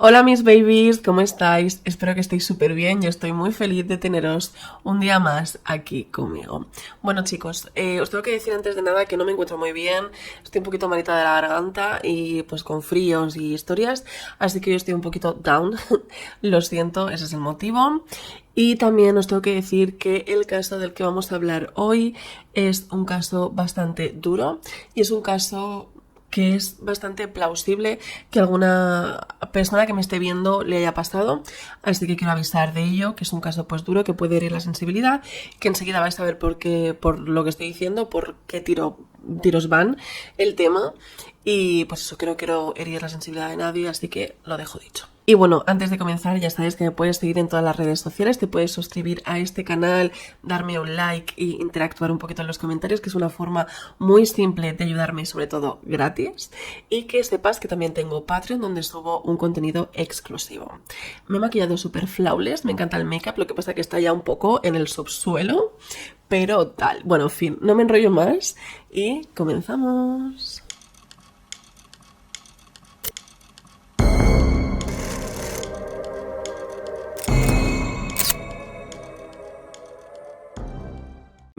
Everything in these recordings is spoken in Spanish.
Hola mis babies, ¿cómo estáis? Espero que estéis súper bien. Yo estoy muy feliz de teneros un día más aquí conmigo. Bueno chicos, os tengo que decir antes de nada que no me encuentro muy bien. Estoy un poquito malita de la garganta y pues con fríos y historias. Así que yo estoy un poquito down. Lo siento, ese es el motivo. Y también os tengo que decir que el caso del que vamos a hablar hoy es un caso bastante duro y es un caso que es bastante plausible que alguna persona que me esté viendo le haya pasado, así que quiero avisar de ello, que es un caso pues duro, que puede herir la sensibilidad, que enseguida vais a ver por qué, por lo que estoy diciendo, por qué tiros van el tema, y pues eso, que no quiero herir la sensibilidad de nadie, así que lo dejo dicho. Y bueno, antes de comenzar ya sabes que me puedes seguir en todas las redes sociales, te puedes suscribir a este canal, darme un like y interactuar un poquito en los comentarios, que es una forma muy simple de ayudarme y sobre todo gratis. Y que sepas que también tengo Patreon donde subo un contenido exclusivo. Me he maquillado súper flawless, me encanta el make-up, lo que pasa que está ya un poco en el subsuelo, pero tal. Bueno, en fin, no me enrollo más y comenzamos.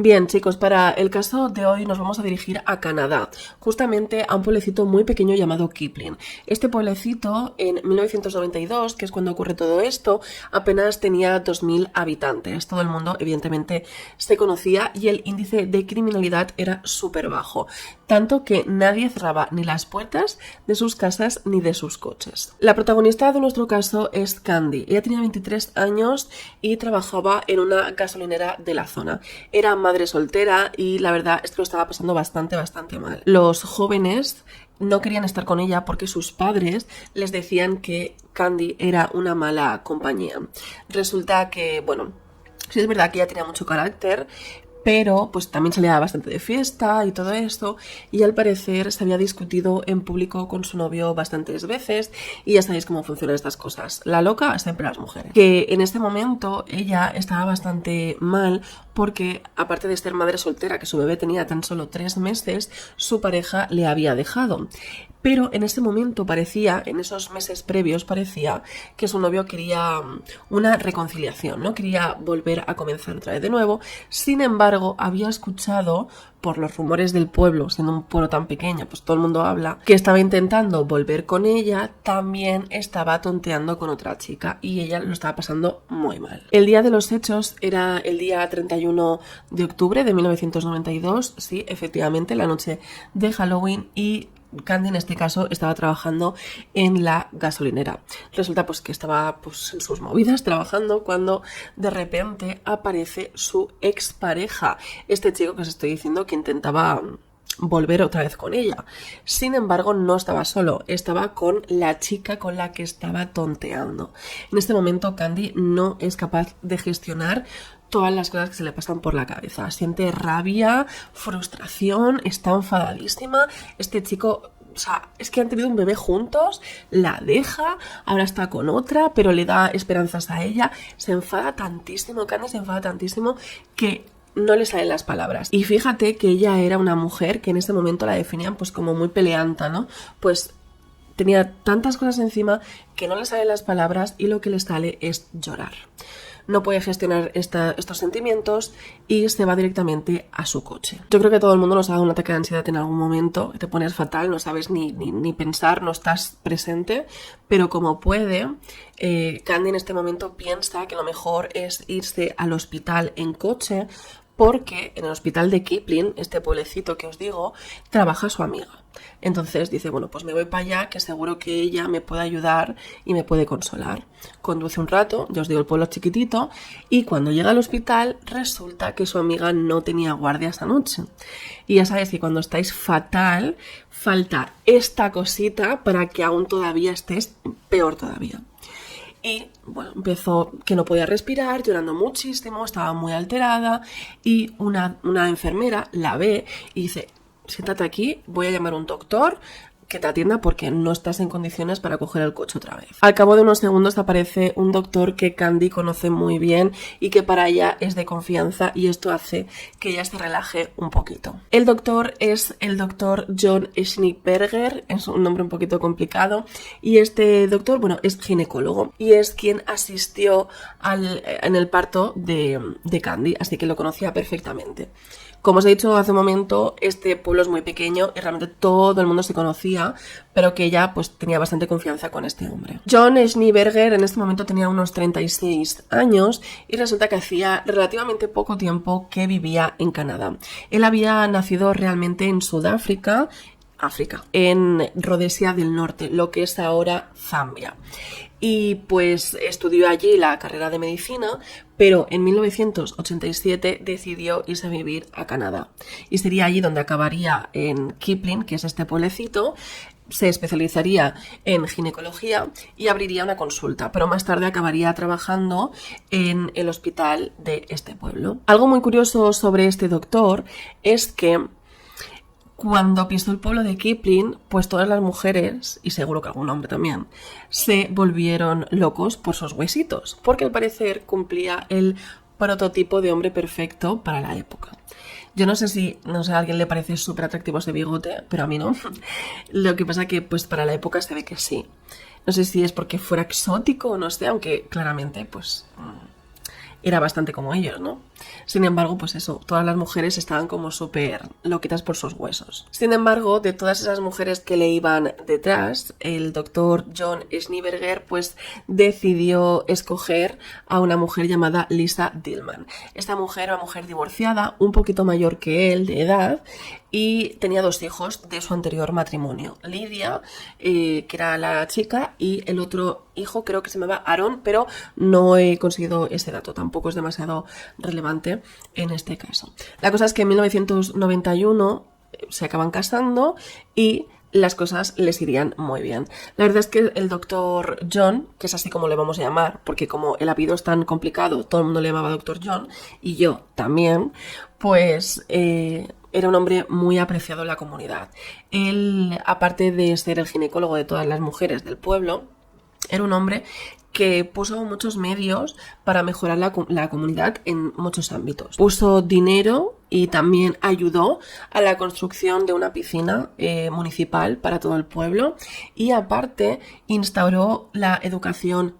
Bien, chicos, para el caso de hoy nos vamos a dirigir a Canadá, justamente a un pueblecito muy pequeño llamado Kipling. Este pueblecito, en 1992, que es cuando ocurre todo esto, apenas tenía 2000 habitantes. Todo el mundo, evidentemente, se conocía y el índice de criminalidad era súper bajo, tanto que nadie cerraba ni las puertas de sus casas ni de sus coches. La protagonista de nuestro caso es Candy. Ella tenía 23 años y trabajaba en una gasolinera de la zona. Era madre soltera y la verdad es que lo estaba pasando bastante mal. Los jóvenes no querían estar con ella porque sus padres les decían que Candy era una mala compañía. Resulta que, bueno, sí es verdad que ella tenía mucho carácter, pero pues también salía bastante de fiesta y todo esto, y al parecer se había discutido en público con su novio bastantes veces, y ya sabéis cómo funcionan estas cosas. La loca siempre las mujeres. Que en este momento ella estaba bastante mal porque, aparte de ser madre soltera, que su bebé tenía tan solo 3 meses, su pareja le había dejado. Pero en ese momento parecía, en esos meses previos, parecía que su novio quería una reconciliación, ¿no? Quería volver a comenzar otra vez de nuevo. Sin embargo, había escuchado, por los rumores del pueblo, siendo un pueblo tan pequeño, pues todo el mundo habla, que estaba intentando volver con ella, también estaba tonteando con otra chica y ella lo estaba pasando muy mal. El día de los hechos era el día 31 de octubre de 1992, sí, efectivamente, la noche de Halloween, y Candy en este caso estaba trabajando en la gasolinera. Resulta pues que estaba pues en sus movidas trabajando cuando de repente aparece su expareja, este chico que os estoy diciendo que intentaba volver otra vez con ella. Sin embargo, no estaba solo, estaba con la chica con la que estaba tonteando. En este momento Candy no es capaz de gestionar todas las cosas que se le pasan por la cabeza. Siente rabia, frustración, está enfadadísima. Este chico, o sea, es que han tenido un bebé juntos, la deja, ahora está con otra, pero le da esperanzas a ella. Se enfada tantísimo, Candy se enfada tantísimo que no le salen las palabras. Y fíjate que ella era una mujer que en ese momento la definían pues como muy peleanta, ¿no? Pues tenía tantas cosas encima que no le salen las palabras y lo que le sale es llorar. No puede gestionar estos sentimientos y se va directamente a su coche. Yo creo que todo el mundo nos ha dado un ataque de ansiedad en algún momento, te pones fatal, no sabes ni pensar, no estás presente, pero como puede, Candy en este momento piensa que lo mejor es irse al hospital en coche, porque en el hospital de Kipling, este pueblecito que os digo, trabaja su amiga. Entonces dice, bueno, pues me voy para allá, que seguro que ella me puede ayudar y me puede consolar. Conduce un rato, ya os digo, el pueblo es chiquitito, y cuando llega al hospital resulta que su amiga no tenía guardia esa noche. Y ya sabéis que cuando estáis fatal, falta esta cosita para que aún todavía estés peor todavía. Y bueno, empezó que no podía respirar, llorando muchísimo, estaba muy alterada, y una enfermera la ve y dice, siéntate aquí, voy a llamar a un doctor, que te atienda porque no estás en condiciones para coger el coche otra vez. Al cabo de unos segundos aparece un doctor que Candy conoce muy bien y que para ella es de confianza, y esto hace que ella se relaje un poquito. El doctor es el doctor John Schneeberger, es un nombre un poquito complicado, y este doctor, bueno, es ginecólogo y es quien asistió en el parto de Candy, así que lo conocía perfectamente. Como os he dicho hace un momento, este pueblo es muy pequeño y realmente todo el mundo se conocía, pero que ella pues tenía bastante confianza con este hombre. John Schneeberger en este momento tenía unos 36 años y resulta que hacía relativamente poco tiempo que vivía en Canadá. Él había nacido realmente en Sudáfrica, en Rodesia del Norte, lo que es ahora Zambia. Y pues estudió allí la carrera de medicina, pero en 1987 decidió irse a vivir a Canadá. Y sería allí donde acabaría en Kipling, que es este pueblecito, se especializaría en ginecología y abriría una consulta, pero más tarde acabaría trabajando en el hospital de este pueblo. Algo muy curioso sobre este doctor es que cuando pisó el pueblo de Kipling, pues todas las mujeres, y seguro que algún hombre también, se volvieron locos por sus huesitos, porque al parecer cumplía el prototipo de hombre perfecto para la época. Yo no sé si a alguien le parece súper atractivo ese bigote, pero a mí no. Lo que pasa que pues para la época se ve que sí. No sé si es porque fuera exótico o no sé, aunque claramente pues era bastante como ellos, ¿no? Sin embargo, pues eso, todas las mujeres estaban como súper loquitas por sus huesos. Sin embargo, de todas esas mujeres que le iban detrás, el doctor John Schneeberger pues decidió escoger a una mujer llamada Lisa Dillman. Esta mujer era una mujer divorciada, un poquito mayor que él de edad, y tenía 2 hijos de su anterior matrimonio. Lidia, que era la chica, y el otro hijo creo que se llamaba Aaron, pero no he conseguido ese dato, tampoco es demasiado relevante en este caso. La cosa es que en 1991 se acaban casando y las cosas les irían muy bien. La verdad es que el doctor John, que es así como le vamos a llamar, porque como el apellido es tan complicado, todo el mundo le llamaba doctor John, y yo también, pues era un hombre muy apreciado en la comunidad. Él, aparte de ser el ginecólogo de todas las mujeres del pueblo, era un hombre que puso muchos medios para mejorar la comunidad en muchos ámbitos. Puso dinero y también ayudó a la construcción de una piscina municipal para todo el pueblo, y aparte instauró la educación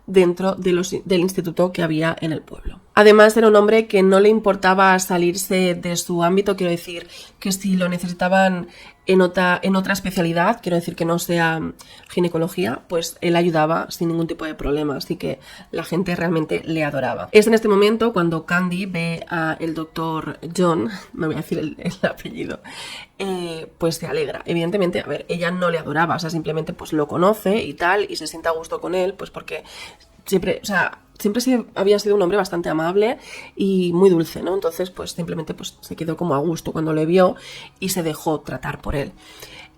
dentro del instituto que había en el pueblo. Además, era un hombre que no le importaba salirse de su ámbito, quiero decir que si lo necesitaban en otra especialidad, quiero decir que no sea ginecología, pues él ayudaba sin ningún tipo de problema, así que la gente realmente le adoraba. Es en este momento cuando Candy ve a el doctor John, me voy a decir el apellido, pues se alegra. Evidentemente, a ver, ella no le adoraba, o sea, simplemente pues lo conoce y tal, y se siente a gusto con él, pues porque siempre había sido un hombre bastante amable y muy dulce, ¿no? Entonces, pues simplemente pues, se quedó como a gusto cuando le vio y se dejó tratar por él.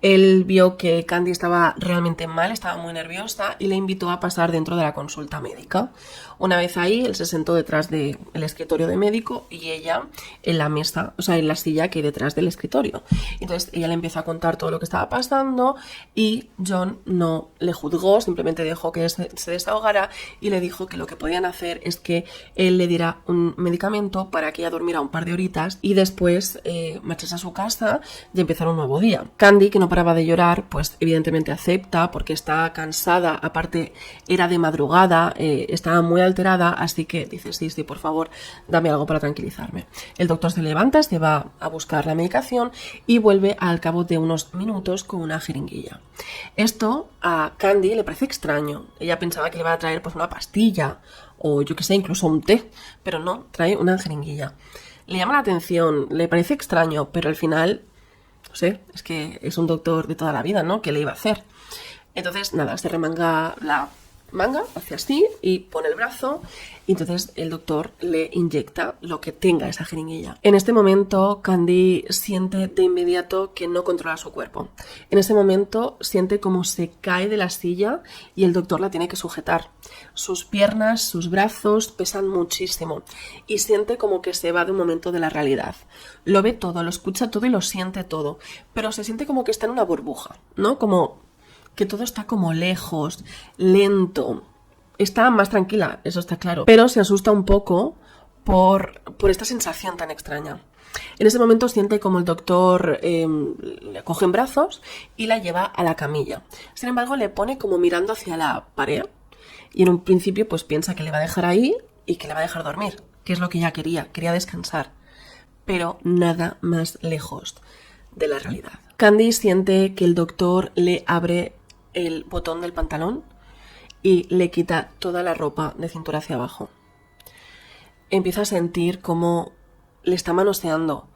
Él vio que Candy estaba realmente mal, estaba muy nerviosa, y le invitó a pasar dentro de la consulta médica. Una vez ahí, él se sentó detrás del escritorio de médico y ella en la mesa, o sea, en la silla que hay detrás del escritorio. Entonces ella le empezó a contar todo lo que estaba pasando y John no le juzgó, simplemente dejó que se desahogara y le dijo que lo que podían hacer es que él le diera un medicamento para que ella durmiera un par de horitas y después marchase a su casa y empezar un nuevo día. Candy, que no paraba de llorar, pues evidentemente acepta porque está cansada, aparte era de madrugada, estaba muy alterada, así que dice sí, por favor, dame algo para tranquilizarme. El doctor se levanta, se va a buscar la medicación y vuelve al cabo de unos minutos con una jeringuilla. Esto a Candy le parece extraño. Ella pensaba que le iba a traer pues una pastilla o yo que sé, incluso un té, pero no, trae una jeringuilla. Le llama la atención, le parece extraño, pero al final, no sé, es que es un doctor de toda la vida, ¿no? ¿Qué le iba a hacer? Entonces, nada, se remanga manga, hace así y pone el brazo y entonces el doctor le inyecta lo que tenga esa jeringuilla. En este momento Candy siente de inmediato que no controla su cuerpo. En ese momento siente como se cae de la silla y el doctor la tiene que sujetar. Sus piernas, sus brazos pesan muchísimo y siente como que se va de un momento de la realidad. Lo ve todo, lo escucha todo y lo siente todo, pero se siente como que está en una burbuja, ¿no? Como que todo está como lejos, lento. Está más tranquila, eso está claro, pero se asusta un poco por esta sensación tan extraña. En ese momento siente como el doctor le coge en brazos y la lleva a la camilla. Sin embargo, le pone como mirando hacia la pared y en un principio pues piensa que le va a dejar ahí y que le va a dejar dormir, que es lo que ella quería descansar, pero nada más lejos de la realidad. Candy siente que el doctor le abre el botón del pantalón y le quita toda la ropa de cintura hacia abajo. Empieza a sentir cómo le está manoseando,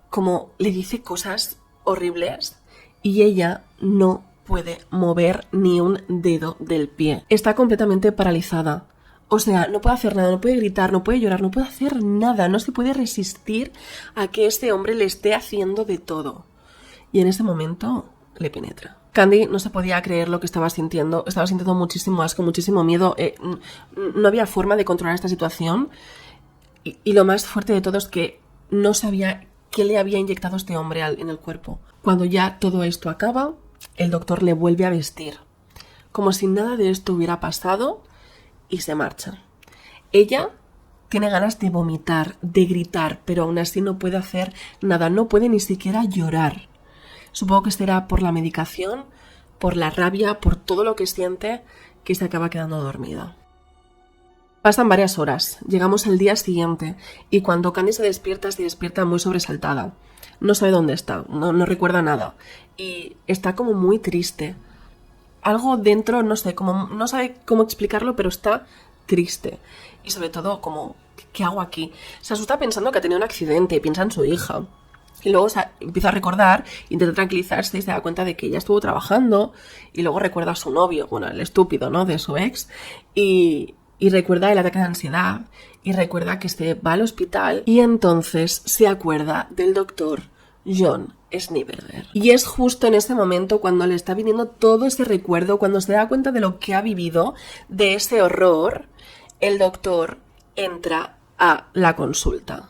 cómo le dice cosas horribles y ella no puede mover ni un dedo del pie. Está completamente paralizada. O sea, no puede hacer nada, no puede gritar, no puede llorar, no puede hacer nada, no se puede resistir a que este hombre le esté haciendo de todo. Y en ese momento le penetra. Candy no se podía creer lo que estaba sintiendo muchísimo asco, muchísimo miedo, no había forma de controlar esta situación y lo más fuerte de todo es que no sabía qué le había inyectado este hombre en el cuerpo. Cuando ya todo esto acaba, el doctor le vuelve a vestir, como si nada de esto hubiera pasado y se marcha. Ella tiene ganas de vomitar, de gritar, pero aún así no puede hacer nada, no puede ni siquiera llorar. Supongo que será por la medicación, por la rabia, por todo lo que siente, que se acaba quedando dormida. Pasan varias horas, llegamos al día siguiente y cuando Candy se despierta muy sobresaltada. No sabe dónde está, no recuerda nada y está como muy triste. Algo dentro, no sé, como no sabe cómo explicarlo, pero está triste. Y sobre todo, como, ¿qué hago aquí? Se asusta pensando que ha tenido un accidente y piensa en su hija. Y luego empieza a recordar, intenta tranquilizarse y se da cuenta de que ella estuvo trabajando y luego recuerda a su novio, bueno, el estúpido, ¿no?, de su ex y recuerda el ataque de ansiedad y recuerda que se va al hospital y entonces se acuerda del doctor John Schneeberger. Y es justo en ese momento cuando le está viniendo todo ese recuerdo, cuando se da cuenta de lo que ha vivido, de ese horror, el doctor entra a la consulta.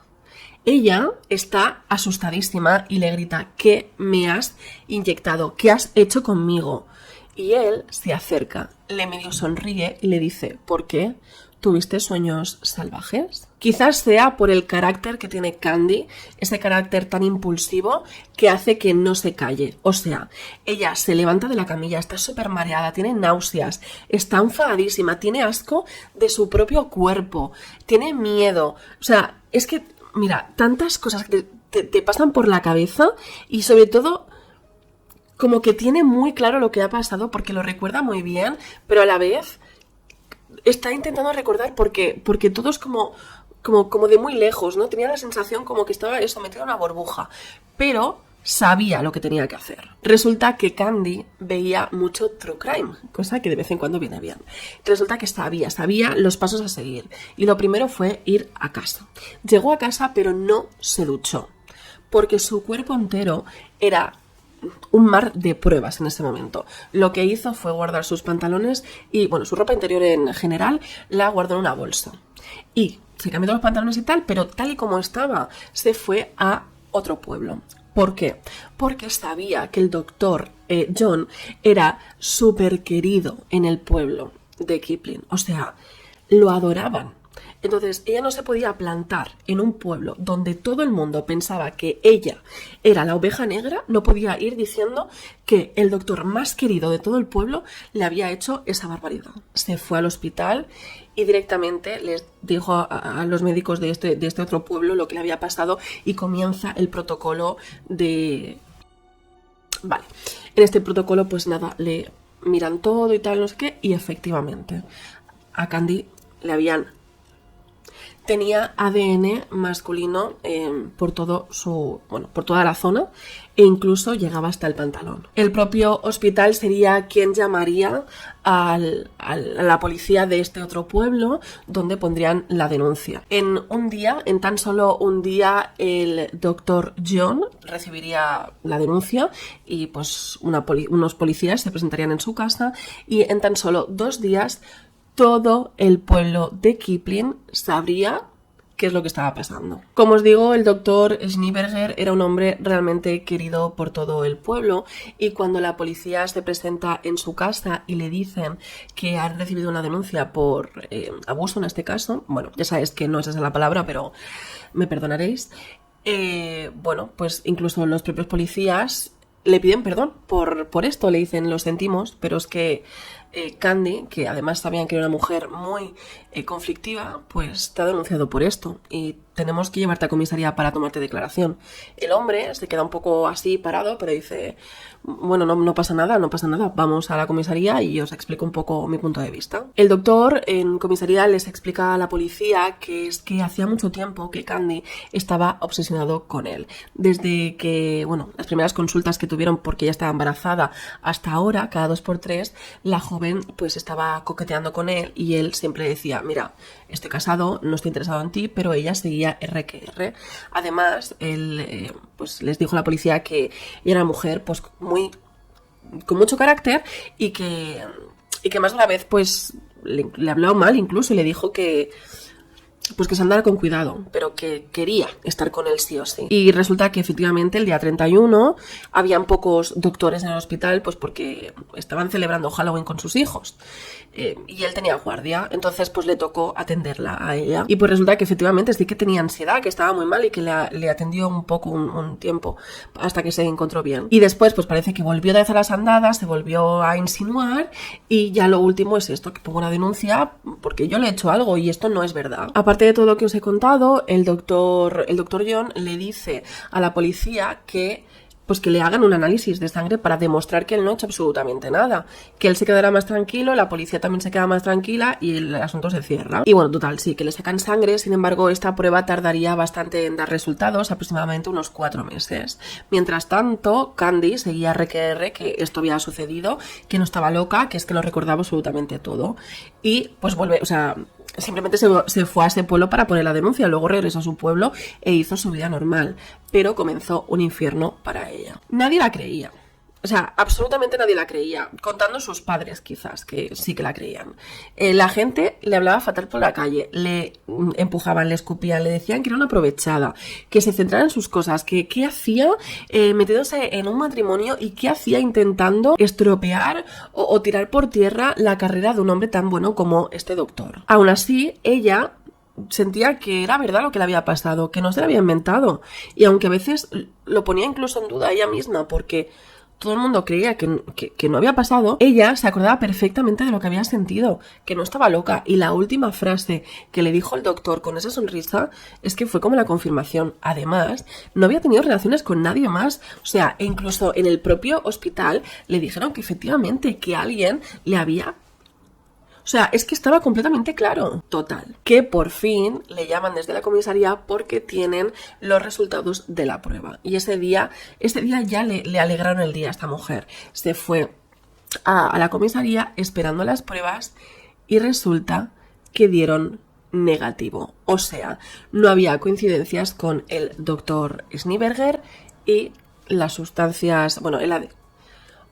Ella está asustadísima y le grita: ¿qué me has inyectado? ¿Qué has hecho conmigo? Y él se acerca, le medio sonríe y le dice: ¿por qué? ¿Tuviste sueños salvajes? Quizás sea por el carácter que tiene Candy, ese carácter tan impulsivo que hace que no se calle. O sea, ella se levanta de la camilla, está súper mareada, tiene náuseas, está enfadadísima, tiene asco de su propio cuerpo, tiene miedo. O sea, es que, mira, tantas cosas que te pasan por la cabeza y sobre todo como que tiene muy claro lo que ha pasado porque lo recuerda muy bien, pero a la vez está intentando recordar porque todo es como de muy lejos, ¿no? Tenía la sensación como que estaba metido en una burbuja, pero sabía lo que tenía que hacer. Resulta que Candy veía mucho true crime, cosa que de vez en cuando viene bien. Resulta que sabía los pasos a seguir y lo primero fue ir a casa. Llegó a casa pero no se duchó porque su cuerpo entero era un mar de pruebas en ese momento. Lo que hizo fue guardar sus pantalones y, bueno, su ropa interior en general la guardó en una bolsa. Y se cambió los pantalones y tal, pero tal y como estaba, se fue a otro pueblo. ¿Por qué? Porque sabía que el doctor John era súper querido en el pueblo de Kipling. O sea, lo adoraban. Entonces, ella no se podía plantar en un pueblo donde todo el mundo pensaba que ella era la oveja negra, no podía ir diciendo que el doctor más querido de todo el pueblo le había hecho esa barbaridad. Se fue al hospital y directamente les dijo a los médicos de este otro pueblo lo que le había pasado y comienza el protocolo de... Vale, en este protocolo pues nada, le miran todo y tal, no sé qué, y efectivamente a Candy le habían tenía ADN masculino por por toda la zona, e incluso llegaba hasta el pantalón. El propio hospital sería quien llamaría a la policía de este otro pueblo, donde pondrían la denuncia. En tan solo un día, el doctor John recibiría la denuncia y pues unos policías se presentarían en su casa, y en tan solo 2 días todo el pueblo de Kipling sabría qué es lo que estaba pasando. Como os digo, el doctor Schneeberger era un hombre realmente querido por todo el pueblo, y cuando la policía se presenta en su casa y le dicen que han recibido una denuncia por abuso en este caso, bueno, ya sabéis que no es esa la palabra, pero me perdonaréis, pues incluso los propios policías le piden perdón por esto, le dicen lo sentimos, pero es que Candy, que además sabían que era una mujer muy conflictiva, pues te ha denunciado por esto y tenemos que llevarte a comisaría para tomarte declaración. El hombre se queda un poco así parado, pero dice, bueno, no pasa nada, vamos a la comisaría y os explico un poco mi punto de vista. El doctor en comisaría les explica a la policía que es que hacía mucho tiempo que Candy estaba obsesionado con él. Desde que, las primeras consultas que tuvieron porque ella estaba embarazada hasta ahora, cada 2x3, la joven pues estaba coqueteando con él, y él siempre decía, mira, estoy casado, no estoy interesado en ti, pero ella seguía RQR. Además, él pues les dijo a la policía que era una mujer pues con mucho carácter, y que más de una vez pues le habló mal incluso, y le dijo que se andara con cuidado, pero que quería estar con él sí o sí. Y resulta que efectivamente el día 31 habían pocos doctores en el hospital, pues porque estaban celebrando Halloween con sus hijos. Y él tenía guardia, entonces pues le tocó atenderla a ella. Y pues resulta que efectivamente sí que tenía ansiedad, que estaba muy mal, y que le atendió un poco un tiempo hasta que se encontró bien. Y después pues parece que volvió de hacer las andadas, se volvió a insinuar, y ya lo último es esto, que pongo una denuncia porque yo le he hecho algo y esto no es verdad. Aparte de todo lo que os he contado, el doctor John le dice a la policía que le hagan un análisis de sangre para demostrar que él no ha hecho absolutamente nada, que él se quedará más tranquilo, la policía también se queda más tranquila y el asunto se cierra. Y bueno, total, sí, que le sacan sangre. Sin embargo, esta prueba tardaría bastante en dar resultados, aproximadamente unos 4 meses. Mientras tanto, Candy seguía RQR que esto había sucedido, que no estaba loca, que es que lo recordaba absolutamente todo. Y pues simplemente se fue a ese pueblo para poner la denuncia, luego regresó a su pueblo e hizo su vida normal, pero comenzó un infierno para ella. Nadie la creía. O sea, absolutamente nadie la creía, contando sus padres quizás, que sí que la creían. La gente le hablaba fatal por la calle, le empujaban, le escupían, le decían que era una aprovechada, que se centrara en sus cosas, que qué hacía metiéndose en un matrimonio y qué hacía intentando estropear o tirar por tierra la carrera de un hombre tan bueno como este doctor. Aún así, ella sentía que era verdad lo que le había pasado, que no se lo había inventado, y aunque a veces lo ponía incluso en duda ella misma, porque todo el mundo creía que no había pasado, ella se acordaba perfectamente de lo que había sentido, que no estaba loca. Y la última frase que le dijo el doctor con esa sonrisa es que fue como la confirmación. Además, no había tenido relaciones con nadie más. O sea, e incluso en el propio hospital le dijeron que efectivamente que alguien le había... O sea, es que estaba completamente claro. Total, que por fin le llaman desde la comisaría porque tienen los resultados de la prueba. Y ese día ya le alegraron el día a esta mujer. Se fue a la comisaría esperando las pruebas y resulta que dieron negativo. O sea, no había coincidencias con el doctor Schneeberger y las sustancias...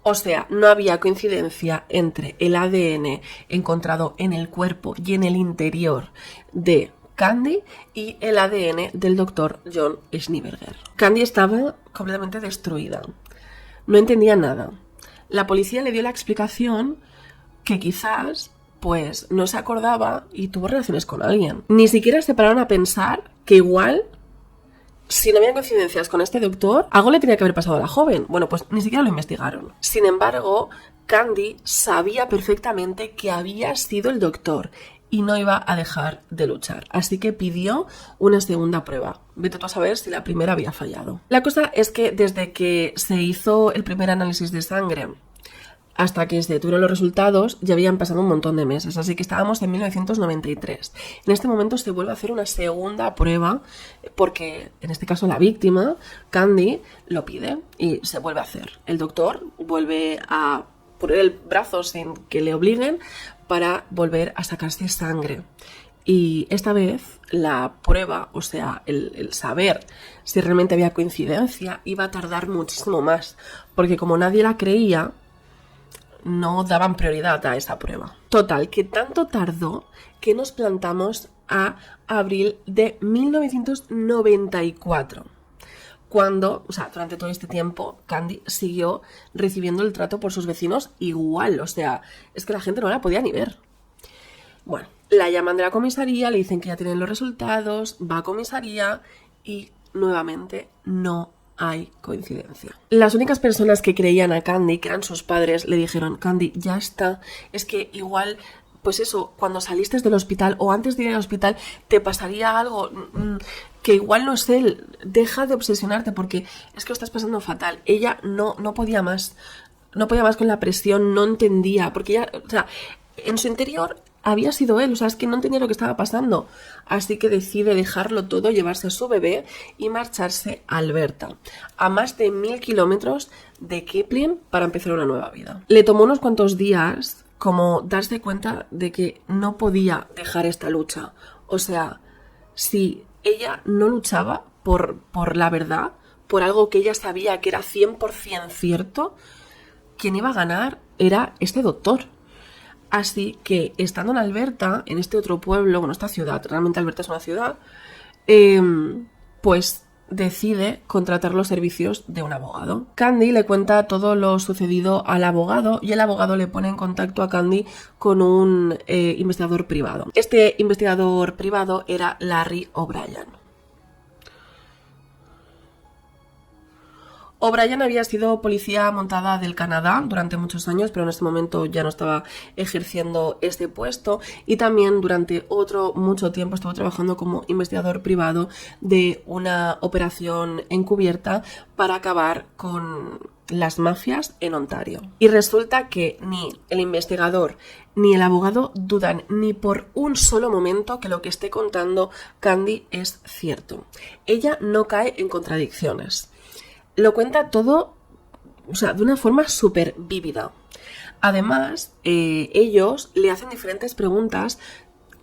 O sea, no había coincidencia entre el ADN encontrado en el cuerpo y en el interior de Candy y el ADN del doctor John Schneeberger. Candy estaba completamente destruida. No entendía nada. La policía le dio la explicación que quizás pues no se acordaba y tuvo relaciones con alguien. Ni siquiera se pararon a pensar que igual... Si no había coincidencias con este doctor, algo le tenía que haber pasado a la joven. Bueno, pues ni siquiera lo investigaron. Sin embargo, Candy sabía perfectamente que había sido el doctor y no iba a dejar de luchar. Así que pidió una segunda prueba. Vete tú a saber si la primera había fallado. La cosa es que desde que se hizo el primer análisis de sangre hasta que se tuvieron los resultados ya habían pasado un montón de meses, así que estábamos en 1993. En este momento se vuelve a hacer una segunda prueba porque en este caso la víctima, Candy, lo pide y se vuelve a hacer. El doctor vuelve a poner el brazo sin que le obliguen para volver a sacarse sangre. Y esta vez la prueba, o sea, el saber si realmente había coincidencia, iba a tardar muchísimo más, porque como nadie la creía, no daban prioridad a esa prueba. Total, que tanto tardó que nos plantamos a abril de 1994. Cuando, o sea, durante todo este tiempo, Candy siguió recibiendo el trato por sus vecinos igual. O sea, es que la gente no la podía ni ver. Bueno, la llaman de la comisaría, le dicen que ya tienen los resultados, va a comisaría y nuevamente no hay coincidencia. Las únicas personas que creían a Candy, que eran sus padres, le dijeron: Candy, ya está, es que igual, pues eso, cuando saliste del hospital o antes de ir al hospital te pasaría algo que igual no es él, deja de obsesionarte porque es que lo estás pasando fatal. Ella no podía más, no podía más con la presión, no entendía, porque ella, o sea, en su interior había sido él, o sea, es que no entendía lo que estaba pasando. Así que decide dejarlo todo, llevarse a su bebé y marcharse a Alberta, a más de 1000 kilómetros de Kipling, para empezar una nueva vida. Le tomó unos cuantos días como darse cuenta de que no podía dejar esta lucha. O sea, si ella no luchaba por la verdad, por algo que ella sabía que era 100% cierto, quien iba a ganar era este doctor. Así que, estando en Alberta, en este otro pueblo, bueno, esta ciudad, realmente Alberta es una ciudad, pues decide contratar los servicios de un abogado. Candy le cuenta todo lo sucedido al abogado y el abogado le pone en contacto a Candy con un investigador privado. Este investigador privado era Larry O'Brien. O'Brien había sido policía montada del Canadá durante muchos años, pero en este momento ya no estaba ejerciendo este puesto, y también durante mucho tiempo estuvo trabajando como investigador privado de una operación encubierta para acabar con las mafias en Ontario. Y resulta que ni el investigador ni el abogado dudan ni por un solo momento que lo que esté contando Candy es cierto. Ella no cae en contradicciones. Lo cuenta todo, o sea, de una forma súper vívida. Además, ellos le hacen diferentes preguntas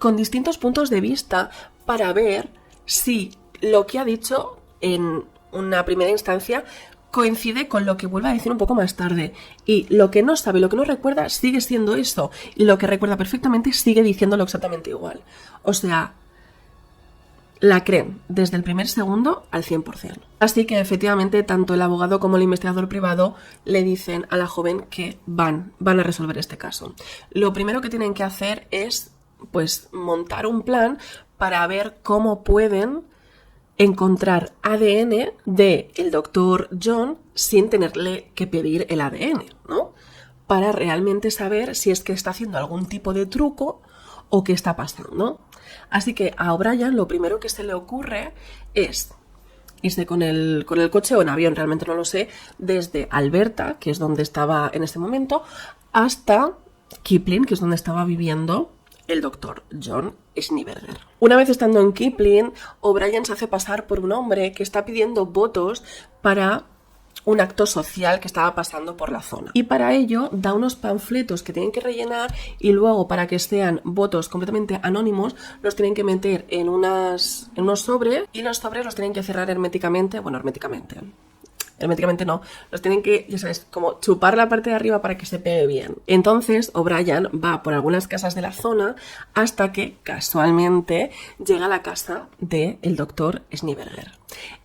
con distintos puntos de vista para ver si lo que ha dicho en una primera instancia coincide con lo que vuelve a decir un poco más tarde. Y lo que no sabe, lo que no recuerda, sigue siendo eso. Y lo que recuerda perfectamente sigue diciéndolo exactamente igual. O sea, la creen desde el primer segundo al 100%. Así que efectivamente tanto el abogado como el investigador privado le dicen a la joven que van a resolver este caso. Lo primero que tienen que hacer es pues montar un plan para ver cómo pueden encontrar ADN del doctor John sin tenerle que pedir el ADN, ¿no? Para realmente saber si es que está haciendo algún tipo de truco o qué está pasando. Así que a O'Brien lo primero que se le ocurre es irse con el coche o en avión, realmente no lo sé, desde Alberta, que es donde estaba en este momento, hasta Kipling, que es donde estaba viviendo el doctor John Schneeberger. Una vez estando en Kipling, O'Brien se hace pasar por un hombre que está pidiendo votos para un acto social que estaba pasando por la zona. Y para ello da unos panfletos que tienen que rellenar y luego, para que sean votos completamente anónimos, los tienen que meter en unos sobres, y los sobres los tienen que cerrar herméticamente. Herméticamente no, los tienen que, ya sabes, como chupar la parte de arriba para que se pegue bien. Entonces O'Brien va por algunas casas de la zona hasta que casualmente llega a la casa del doctor Schneeberger.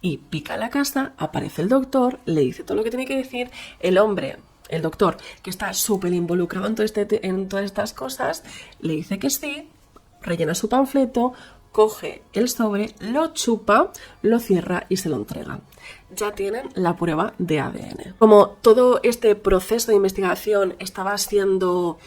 Y pica la casa, aparece el doctor, le dice todo lo que tiene que decir. El hombre, el doctor, que está súper involucrado en todas estas cosas, le dice que sí, rellena su panfleto, coge el sobre, lo chupa, lo cierra y se lo entrega. Ya tienen la prueba de ADN. Como todo este proceso de investigación estaba siendo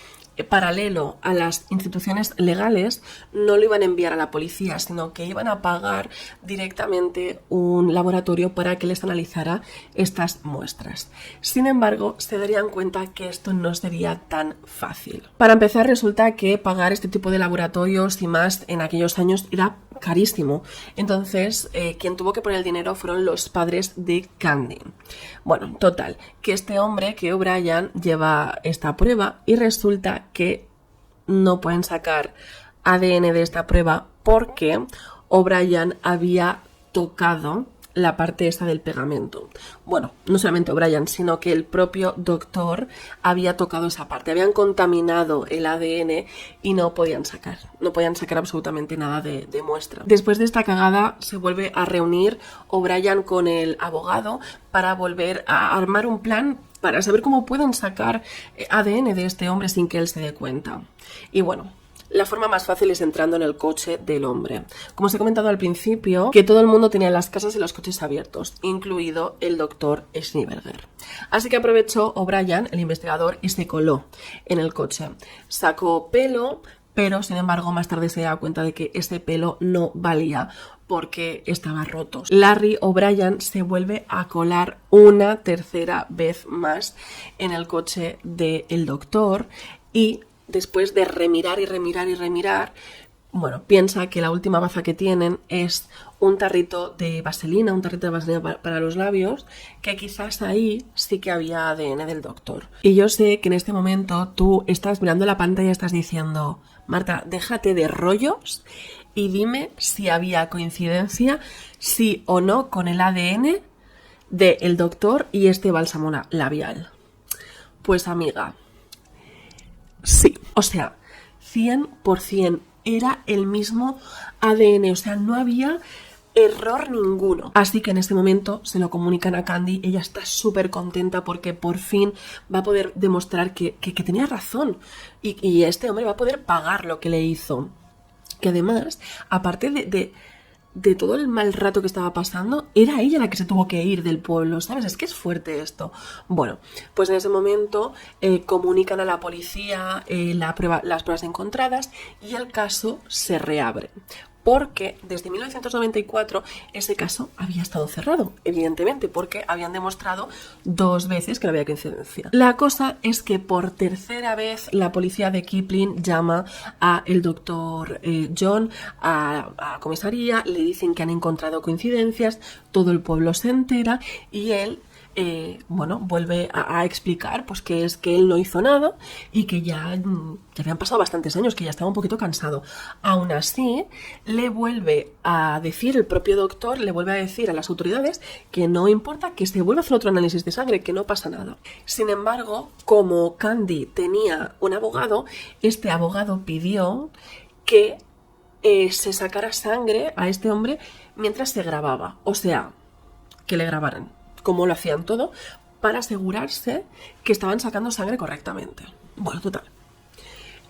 paralelo a las instituciones legales, no lo iban a enviar a la policía, sino que iban a pagar directamente un laboratorio para que les analizara estas muestras. Sin embargo, se darían cuenta que esto no sería tan fácil. Para empezar, resulta que pagar este tipo de laboratorios y más en aquellos años era carísimo. Entonces, quien tuvo que poner el dinero fueron los padres de Candy. Bueno, total, que este hombre, que O'Brien, lleva esta prueba y resulta que no pueden sacar ADN de esta prueba porque O'Brien había tocado la parte esa del pegamento. Bueno, no solamente O'Brien, sino que el propio doctor había tocado esa parte. Habían contaminado el ADN y no podían sacar absolutamente nada de muestra. Después de esta cagada se vuelve a reunir O'Brien con el abogado para volver a armar un plan para saber cómo pueden sacar ADN de este hombre sin que él se dé cuenta. Y bueno, la forma más fácil es entrando en el coche del hombre. Como os he comentado al principio, que todo el mundo tenía las casas y los coches abiertos, incluido el doctor Schneeberger. Así que aprovechó O'Brien, el investigador, y se coló en el coche. Sacó pelo, pero sin embargo más tarde se da cuenta de que ese pelo no valía porque estaba roto. Larry O'Brien se vuelve a colar una tercera vez más en el coche del doctor y después de remirar, bueno, piensa que la última baza que tienen es un tarrito de vaselina para los labios, que quizás ahí sí que había ADN del doctor. Y yo sé que en este momento tú estás mirando la pantalla y estás diciendo: Marta, déjate de rollos y dime si había coincidencia, sí o no, con el ADN del doctor y este bálsamo labial. Pues amiga, sí, o sea, 100% era el mismo ADN, o sea, no había error ninguno. Así que en este momento se lo comunican a Candy, ella está súper contenta porque por fin va a poder demostrar que tenía razón y este hombre va a poder pagar lo que le hizo. Que además, aparte de todo el mal rato que estaba pasando, era ella la que se tuvo que ir del pueblo, ¿sabes? Es que es fuerte esto. Bueno, pues en ese momento comunican a la policía las pruebas encontradas y el caso se reabre. Porque desde 1994 ese caso había estado cerrado, evidentemente, porque habían demostrado 2 veces que no había coincidencia. La cosa es que por tercera vez la policía de Kipling llama a el doctor John a la comisaría, le dicen que han encontrado coincidencias, todo el pueblo se entera y él vuelve a explicar pues que es que él no hizo nada y que ya habían pasado bastantes años, que ya estaba un poquito cansado. Aún así, le vuelve a decir, el propio doctor le vuelve a decir a las autoridades que no importa, que se vuelva a hacer otro análisis de sangre, que no pasa nada. Sin embargo, como Candy tenía un abogado, este abogado pidió que se sacara sangre a este hombre mientras se grababa, o sea, que le grabaran como lo hacían todo, para asegurarse que estaban sacando sangre correctamente. Bueno, total.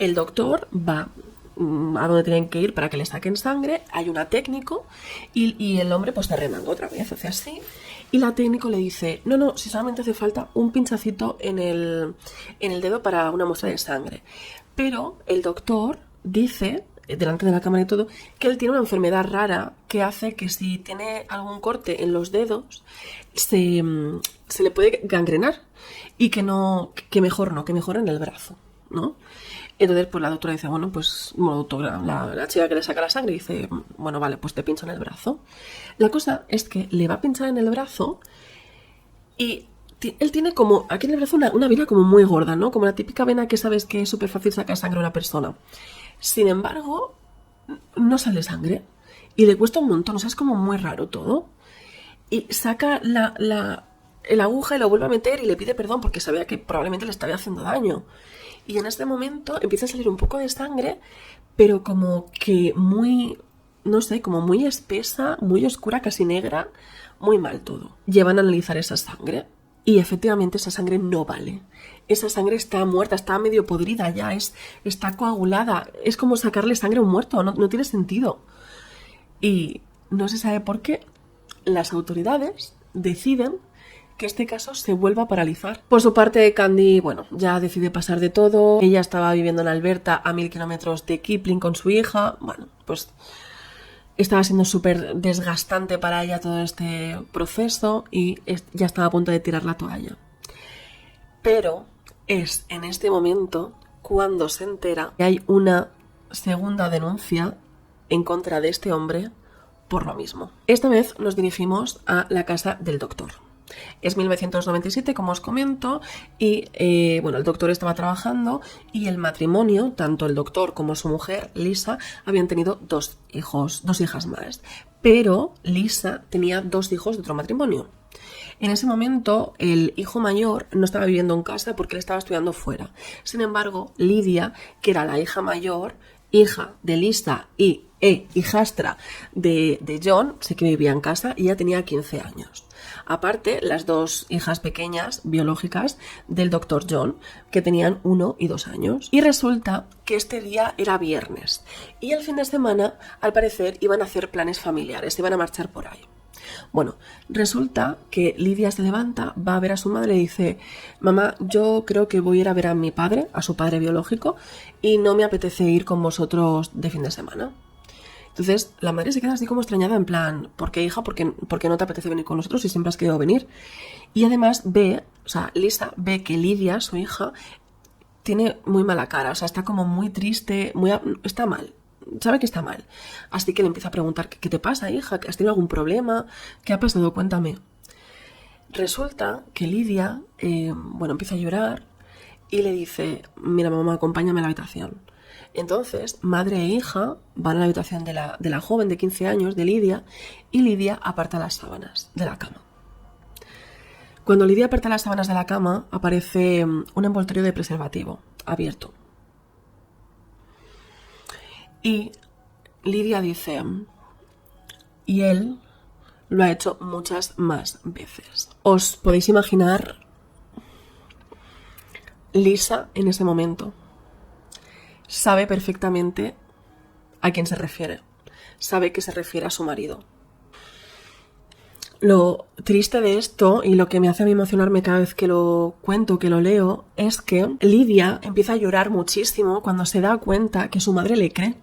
El doctor va a donde tienen que ir para que le saquen sangre, hay una técnico y el hombre pues se remanga otra vez, hace así, y la técnico le dice, no, si solamente hace falta un pinchacito en el dedo para una muestra de sangre. Pero el doctor dice, delante de la cámara y todo, que él tiene una enfermedad rara que hace que si tiene algún corte en los dedos se le puede gangrenar y que mejor en el brazo, ¿no? Entonces pues la doctora dice, la chica que le saca la sangre dice, bueno, vale, pues te pincho en el brazo. La cosa es que le va a pinchar en el brazo y él tiene como aquí en el brazo una vena como muy gorda, ¿no? Como la típica vena que sabes que es súper fácil sacar sangre a una persona. Sin embargo, no sale sangre y le cuesta un montón, o sea, es como muy raro todo. Y saca el aguja y lo vuelve a meter y le pide perdón porque sabía que probablemente le estaría haciendo daño. Y en este momento empieza a salir un poco de sangre, pero como que muy, no sé, como muy espesa, muy oscura, casi negra, muy mal todo. Llevan a analizar esa sangre y efectivamente esa sangre no vale. Esa sangre está muerta, está medio podrida ya, está coagulada. Es como sacarle sangre a un muerto, no tiene sentido. Y no se sabe por qué las autoridades deciden que este caso se vuelva a paralizar. Por su parte, Candy, bueno, ya decide pasar de todo. Ella estaba viviendo en Alberta a 1000 kilómetros de Kipling con su hija. Bueno, pues estaba siendo súper desgastante para ella todo este proceso y ya estaba a punto de tirar la toalla. Pero es en este momento cuando se entera que hay una segunda denuncia en contra de este hombre por lo mismo. Esta vez nos dirigimos a la casa del doctor. Es 1997, como os comento, y bueno, el doctor estaba trabajando y el matrimonio, tanto el doctor como su mujer, Lisa, habían tenido dos hijas más. Pero Lisa tenía 2 hijos de otro matrimonio. En ese momento, el hijo mayor no estaba viviendo en casa porque él estaba estudiando fuera. Sin embargo, Lydia, que era la hija mayor, hija de Lisa y hijastra de John, sí que vivía en casa y ella tenía 15 años. Aparte, las 2 hijas pequeñas, biológicas, del doctor John, que tenían 1 y 2 años. Y resulta que este día era viernes. Y el fin de semana, al parecer, iban a hacer planes familiares, iban a marchar por ahí. Bueno, resulta que Lydia se levanta, va a ver a su madre y dice: mamá, yo creo que voy a ir a ver a mi padre, a su padre biológico, y no me apetece ir con vosotros de fin de semana. Entonces la madre se queda así como extrañada, en plan: ¿por qué, hija? ¿Por qué no te apetece venir con nosotros si siempre has querido venir? Y además Lisa ve que Lydia, su hija, tiene muy mala cara, o sea, está como muy triste, está mal. Sabe que está mal. Así que le empieza a preguntar: ¿qué te pasa, hija? ¿Has tenido algún problema? ¿Qué ha pasado? Cuéntame. Resulta que Lydia, empieza a llorar y le dice: mira, mamá, acompáñame a la habitación. Entonces, madre e hija van a la habitación de la joven de 15 años, de Lydia, y Lydia aparta las sábanas de la cama. Cuando Lydia aparta las sábanas de la cama, aparece un envoltorio de preservativo abierto. Y Lydia dice: y él lo ha hecho muchas más veces. Os podéis imaginar Lisa en ese momento. Sabe perfectamente a quién se refiere. Sabe que se refiere a su marido. Lo triste de esto, y lo que me hace a mí emocionarme cada vez que lo cuento, que lo leo, es que Lydia empieza a llorar muchísimo cuando se da cuenta que su madre le cree.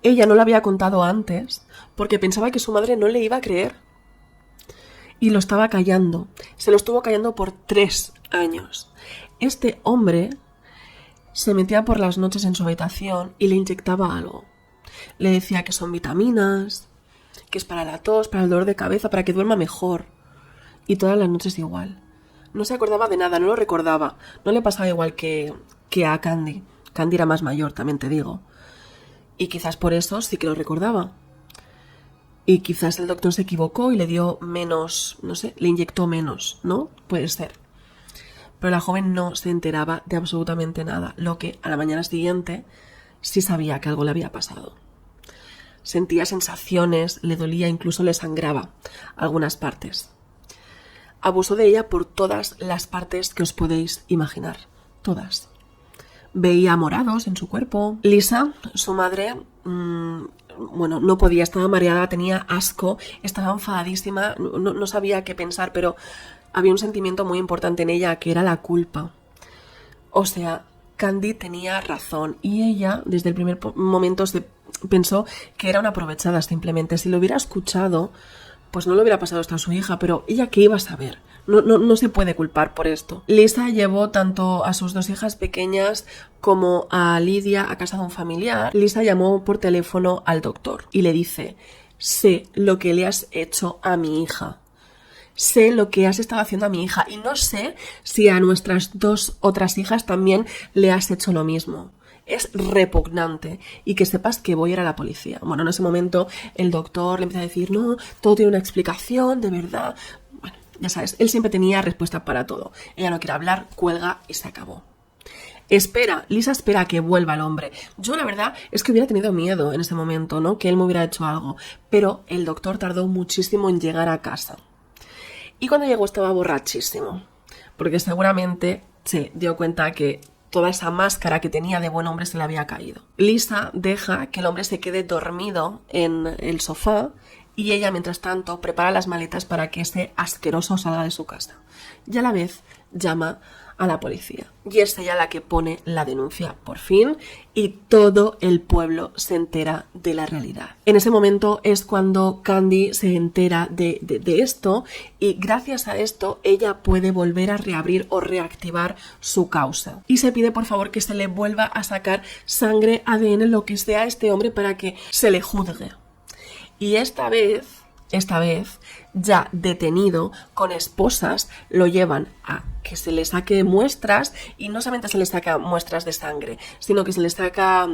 Ella no lo había contado antes porque pensaba que su madre no le iba a creer. Y lo estaba callando. Se lo estuvo callando por 3 años. Este hombre se metía por las noches en su habitación y le inyectaba algo. Le decía que son vitaminas, que es para la tos, para el dolor de cabeza, para que duerma mejor. Y todas las noches igual. No se acordaba de nada, no lo recordaba. No le pasaba igual que a Candy. Candy era más mayor, también te digo. Y quizás por eso sí que lo recordaba. Y quizás el doctor se equivocó y le dio menos, no sé, le inyectó menos, ¿no? Puede ser. Pero la joven no se enteraba de absolutamente nada, lo que a la mañana siguiente sí sabía que algo le había pasado. Sentía sensaciones, le dolía, incluso le sangraba algunas partes. Abusó de ella por todas las partes que os podéis imaginar, todas. Veía morados en su cuerpo. Lisa, su madre, no podía, estaba mareada, tenía asco, estaba enfadadísima, no sabía qué pensar, pero había un sentimiento muy importante en ella, que era la culpa. O sea, Candy tenía razón y ella, desde el primer momento, pensó que era una aprovechada simplemente. Si lo hubiera escuchado, pues no le hubiera pasado esto a su hija, pero ella qué iba a saber. No se puede culpar por esto. Lisa llevó tanto a sus 2 hijas pequeñas como a Lydia a casa de un familiar. Lisa llamó por teléfono al doctor y le dice: sé lo que le has hecho a mi hija. Sé lo que has estado haciendo a mi hija y no sé si a nuestras 2 otras hijas también le has hecho lo mismo. Es repugnante y que sepas que voy a ir a la policía. Bueno, en ese momento el doctor le empieza a decir: no, todo tiene una explicación, de verdad. Bueno, ya sabes, él siempre tenía respuesta para todo. Ella no quiere hablar, cuelga y se acabó. Lisa espera a que vuelva el hombre. Yo la verdad es que hubiera tenido miedo en ese momento, ¿no? Que él me hubiera hecho algo. Pero el doctor tardó muchísimo en llegar a casa. Y cuando llegó estaba borrachísimo, porque seguramente se dio cuenta que toda esa máscara que tenía de buen hombre se le había caído. Lisa deja que el hombre se quede dormido en el sofá y ella, mientras tanto, prepara las maletas para que ese asqueroso salga de su casa. Y a la vez llama a la policía. Y es ella la que pone la denuncia por fin y todo el pueblo se entera de la realidad. En ese momento es cuando Candy se entera de esto y gracias a esto ella puede volver a reabrir o reactivar su causa. Y se pide por favor que se le vuelva a sacar sangre, ADN, lo que sea a este hombre para que se le juzgue. Y esta vez, ya detenido, con esposas, lo llevan a que se le saque muestras, y no solamente se le saca muestras de sangre, sino que se le saca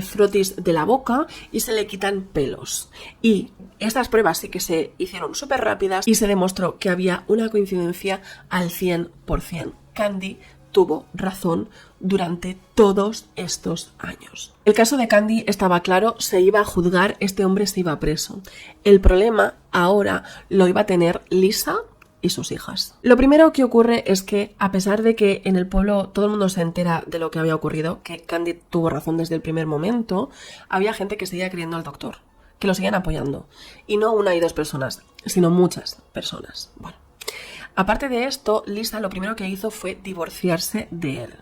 frotis de la boca y se le quitan pelos. Y estas pruebas sí que se hicieron súper rápidas y se demostró que había una coincidencia al 100%. Candy tuvo razón durante todos estos años. El caso de Candy estaba claro, se iba a juzgar, este hombre se iba preso. El problema ahora lo iba a tener Lisa y sus hijas. Lo primero que ocurre es que, a pesar de que en el pueblo todo el mundo se entera de lo que había ocurrido, que Candy tuvo razón desde el primer momento, había gente que seguía creyendo al doctor, que lo seguían apoyando. Y no una y dos personas, sino muchas personas. Bueno. Aparte de esto, Lisa lo primero que hizo fue divorciarse de él.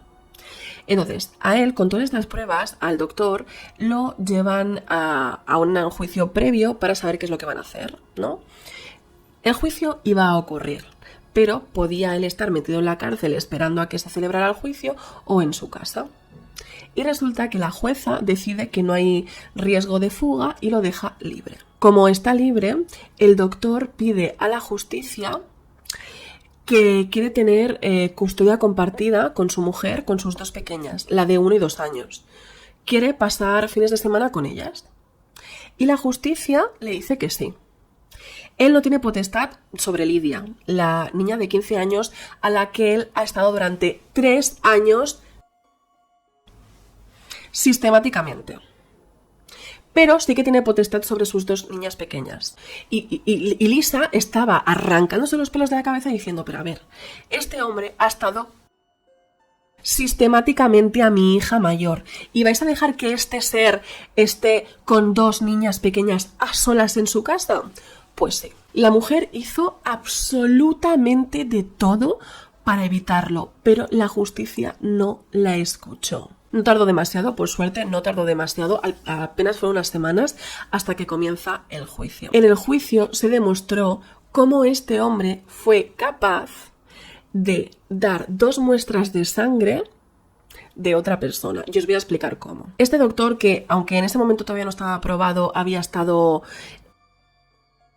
Entonces, a él, con todas estas pruebas, al doctor, lo llevan a un juicio previo para saber qué es lo que van a hacer, ¿no? El juicio iba a ocurrir, pero podía él estar metido en la cárcel esperando a que se celebrara el juicio o en su casa. Y resulta que la jueza decide que no hay riesgo de fuga y lo deja libre. Como está libre, el doctor pide a la justicia que quiere tener custodia compartida con su mujer, con sus dos pequeñas, la de 1 y 2 años. Quiere pasar fines de semana con ellas. Y la justicia le dice que sí. Él no tiene potestad sobre Lidia, la niña de 15 años a la que él ha estado durante 3 años sistemáticamente. Pero sí que tiene potestad sobre sus 2 niñas pequeñas. Y Lisa estaba arrancándose los pelos de la cabeza diciendo, pero a ver, este hombre ha estado sistemáticamente a mi hija mayor. ¿Y vais a dejar que este ser esté con 2 niñas pequeñas a solas en su casa? Pues sí. La mujer hizo absolutamente de todo para evitarlo, pero la justicia no la escuchó. No tardó demasiado, por suerte, no tardó demasiado, apenas fueron unas semanas hasta que comienza el juicio. En el juicio se demostró cómo este hombre fue capaz de dar 2 muestras de sangre de otra persona. Y os voy a explicar cómo. Este doctor, que aunque en ese momento todavía no estaba aprobado, había estado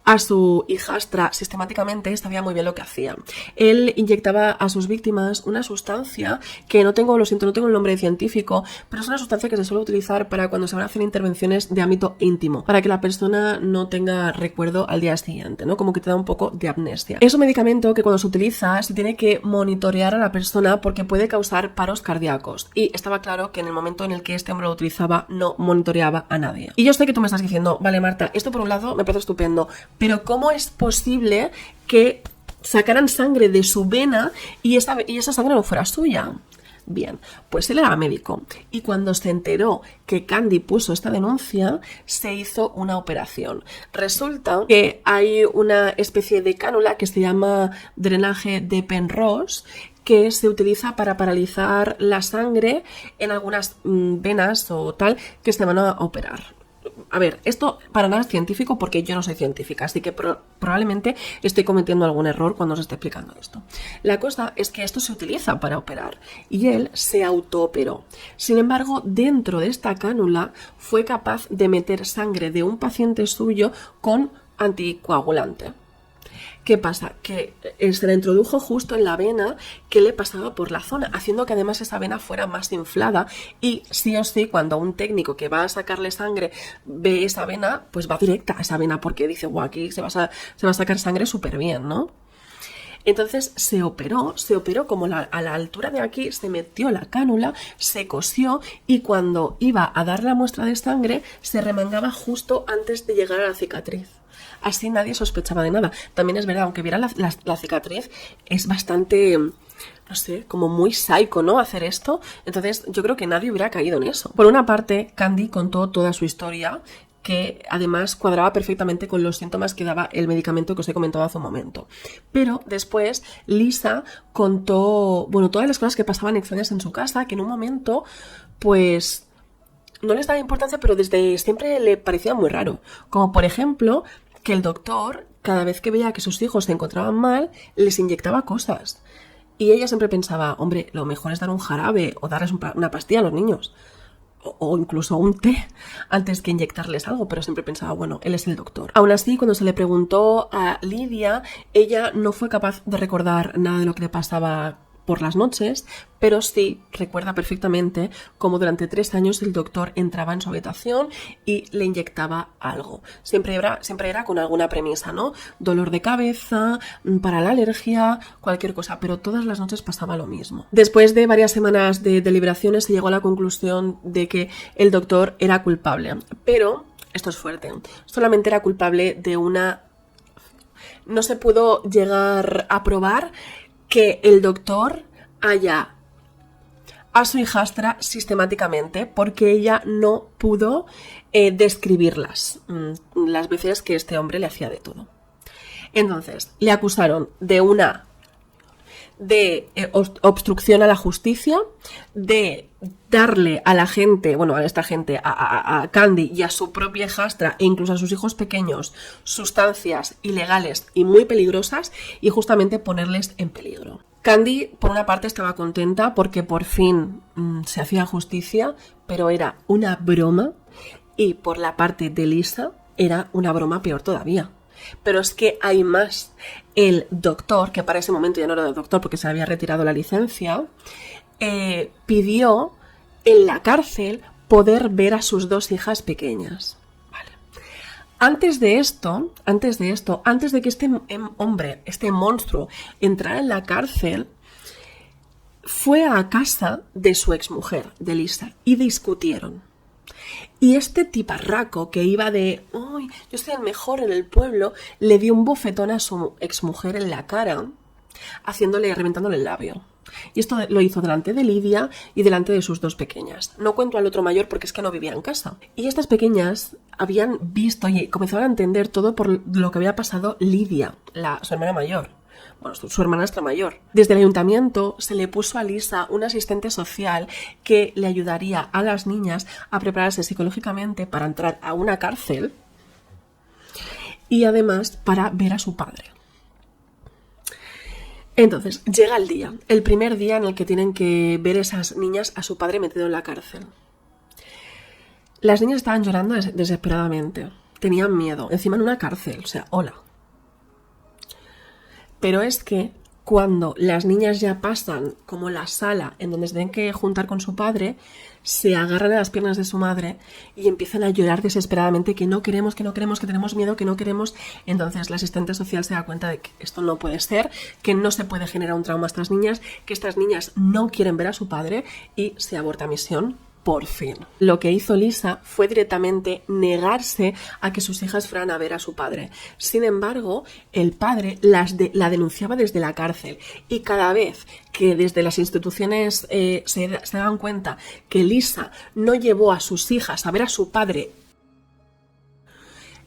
a su hijastra sistemáticamente, sabía muy bien lo que hacía. Él inyectaba a sus víctimas una sustancia que no tengo el nombre científico, pero es una sustancia que se suele utilizar para cuando se van a hacer intervenciones de ámbito íntimo, para que la persona no tenga recuerdo al día siguiente, ¿no? Como que te da un poco de amnesia. Es un medicamento que cuando se utiliza se tiene que monitorear a la persona porque puede causar paros cardíacos. Y estaba claro que en el momento en el que este hombre lo utilizaba no monitoreaba a nadie. Y yo sé que tú me estás diciendo, vale Marta, esto por un lado me parece estupendo, pero ¿cómo es posible que sacaran sangre de su vena y esa sangre no fuera suya? Bien, pues él era médico y cuando se enteró que Candy puso esta denuncia, se hizo una operación. Resulta que hay una especie de cánula que se llama drenaje de Penrose, que se utiliza para paralizar la sangre en algunas venas o tal que se van a operar. A ver, esto para nada es científico porque yo no soy científica, así que probablemente estoy cometiendo algún error cuando os esté explicando esto. La cosa es que esto se utiliza para operar y él se autooperó. Sin embargo, dentro de esta cánula fue capaz de meter sangre de un paciente suyo con anticoagulante. ¿Qué pasa? Que se la introdujo justo en la vena que le pasaba por la zona, haciendo que además esa vena fuera más inflada y sí o sí cuando un técnico que va a sacarle sangre ve esa vena, pues va directa a esa vena porque dice, guau, aquí se va a sacar sangre súper bien, ¿no? Entonces se operó como a la altura de aquí, se metió la cánula, se cosió y cuando iba a dar la muestra de sangre se remangaba justo antes de llegar a la cicatriz. Así nadie sospechaba de nada. También es verdad, aunque viera la cicatriz, es bastante, no sé, como muy psycho, ¿no? Hacer esto. Entonces yo creo que nadie hubiera caído en eso. Por una parte, Candy contó toda su historia que además cuadraba perfectamente con los síntomas que daba el medicamento que os he comentado hace un momento. Pero después Lisa contó, bueno, todas las cosas que pasaban extrañas en su casa, que en un momento, pues, no les daba importancia, pero desde siempre le parecía muy raro. Como por ejemplo, que el doctor, cada vez que veía que sus hijos se encontraban mal, les inyectaba cosas. Y ella siempre pensaba, hombre, lo mejor es dar un jarabe o darles una pastilla a los niños. O incluso un té antes que inyectarles algo, pero siempre pensaba, bueno, él es el doctor. Aún así, cuando se le preguntó a Lidia, ella no fue capaz de recordar nada de lo que le pasaba por las noches, pero sí recuerda perfectamente cómo durante 3 años el doctor entraba en su habitación y le inyectaba algo. Siempre era con alguna premisa, ¿no? Dolor de cabeza, para la alergia, cualquier cosa, pero todas las noches pasaba lo mismo. Después de varias semanas de deliberaciones se llegó a la conclusión de que el doctor era culpable, pero, esto es fuerte, solamente era culpable de una... No se pudo llegar a probar que el doctor haya a su hijastra sistemáticamente porque ella no pudo describirlas las veces que este hombre le hacía de todo. Entonces, le acusaron de obstrucción a la justicia, de darle a la gente, bueno, a esta gente, a Candy y a su propia hijastra e incluso a sus hijos pequeños, sustancias ilegales y muy peligrosas y justamente ponerles en peligro. Candy, por una parte, estaba contenta porque por fin se hacía justicia, pero era una broma, y por la parte de Lisa era una broma peor todavía. Pero es que hay más. El doctor, que para ese momento ya no era el doctor porque se había retirado la licencia, pidió en la cárcel poder ver a sus 2 hijas pequeñas. Vale. Antes de que este hombre, este monstruo, entrara en la cárcel, fue a casa de su exmujer, de Lisa, y discutieron. Y este tiparraco que iba de ¡ay, yo soy el mejor en el pueblo!, le dio un bofetón a su exmujer en la cara, reventándole el labio. Y esto lo hizo delante de Lidia y delante de sus 2 pequeñas. No cuento al otro mayor porque es que no vivía en casa. Y estas pequeñas habían visto y comenzaban a entender todo por lo que había pasado Lidia, su hermana mayor. Bueno, su hermanastra mayor. Desde el ayuntamiento se le puso a Lisa un asistente social que le ayudaría a las niñas a prepararse psicológicamente para entrar a una cárcel y además para ver a su padre. Entonces, llega el primer día en el que tienen que ver esas niñas a su padre metido en la cárcel. Las niñas estaban llorando desesperadamente, tenían miedo, encima en una cárcel, o sea, hola. Pero es que cuando las niñas ya pasan como la sala en donde se tienen que juntar con su padre, se agarran a las piernas de su madre y empiezan a llorar desesperadamente que no queremos, que tenemos miedo, que no queremos. Entonces la asistente social se da cuenta de que esto no puede ser, que no se puede generar un trauma a estas niñas, que estas niñas no quieren ver a su padre y se aborta misión. Por fin. Lo que hizo Lisa fue directamente negarse a que sus hijas fueran a ver a su padre. Sin embargo, el padre la denunciaba desde la cárcel y cada vez que desde las instituciones se daban cuenta que Lisa no llevó a sus hijas a ver a su padre,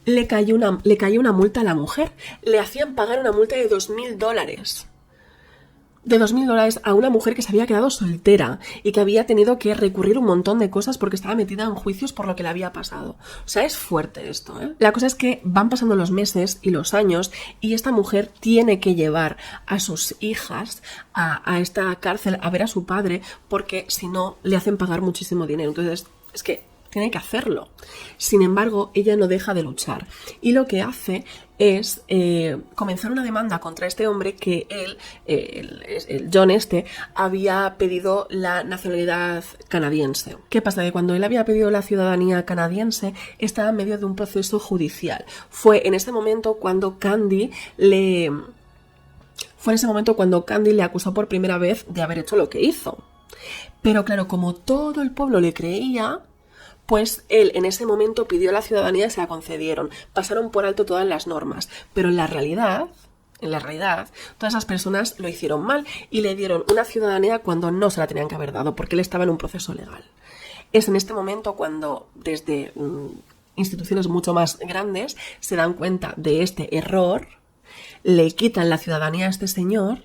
le cayó una multa a la mujer. Le hacían pagar una multa de $2.000. De $2.000 a una mujer que se había quedado soltera y que había tenido que recurrir un montón de cosas porque estaba metida en juicios por lo que le había pasado. O sea, es fuerte esto, ¿eh? La cosa es que van pasando los meses y los años y esta mujer tiene que llevar a sus hijas a esta cárcel a ver a su padre porque si no le hacen pagar muchísimo dinero. Entonces, es que tiene que hacerlo. Sin embargo, ella no deja de luchar y lo que hace es comenzar una demanda contra este hombre que el John había pedido la nacionalidad canadiense. ¿Qué pasa? Que cuando él había pedido la ciudadanía canadiense estaba en medio de un proceso judicial. Fue en ese momento cuando Candy le acusó por primera vez de haber hecho lo que hizo. Pero claro, como todo el pueblo le creía, pues él en ese momento pidió la ciudadanía y se la concedieron. Pasaron por alto todas las normas. Pero en la realidad, todas esas personas lo hicieron mal y le dieron una ciudadanía cuando no se la tenían que haber dado, porque él estaba en un proceso legal. Es en este momento cuando, desde instituciones mucho más grandes se dan cuenta de este error, le quitan la ciudadanía a este señor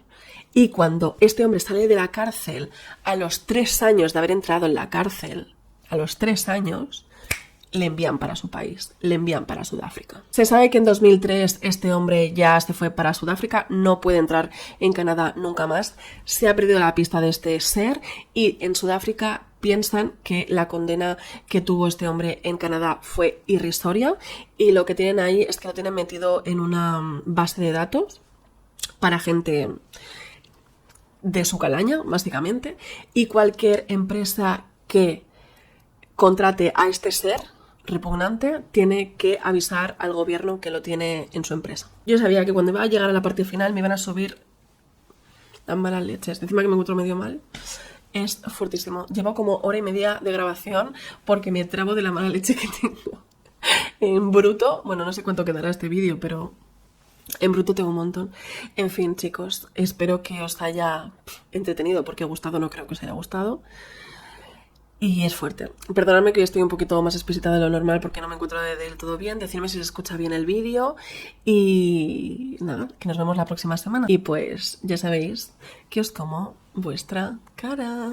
y cuando este hombre sale de la cárcel a los 3 años de haber entrado en la cárcel, a los 3 años, le envían para su país, le envían para Sudáfrica. Se sabe que en 2003 este hombre ya se fue para Sudáfrica, no puede entrar en Canadá nunca más, se ha perdido la pista de este ser y en Sudáfrica piensan que la condena que tuvo este hombre en Canadá fue irrisoria y lo que tienen ahí es que lo tienen metido en una base de datos para gente de su calaña, básicamente, y cualquier empresa que contrate a este ser repugnante tiene que avisar al gobierno que lo tiene en su empresa. Yo sabía que cuando iba a llegar a la parte final me iban a subir las malas leches. Encima que me encuentro medio mal. Es fuertísimo. Llevo como hora y media de grabación porque me trabo de la mala leche que tengo. En bruto, bueno, no sé cuánto quedará este vídeo, pero en bruto tengo un montón. En fin, chicos, espero que os haya entretenido, porque gustado no creo que os haya gustado. Y es fuerte. Perdonadme que hoy estoy un poquito más explícita de lo normal porque no me encuentro del todo bien. Decidme si se escucha bien el vídeo. Y nada, que nos vemos la próxima semana. Y pues ya sabéis que os como vuestra cara.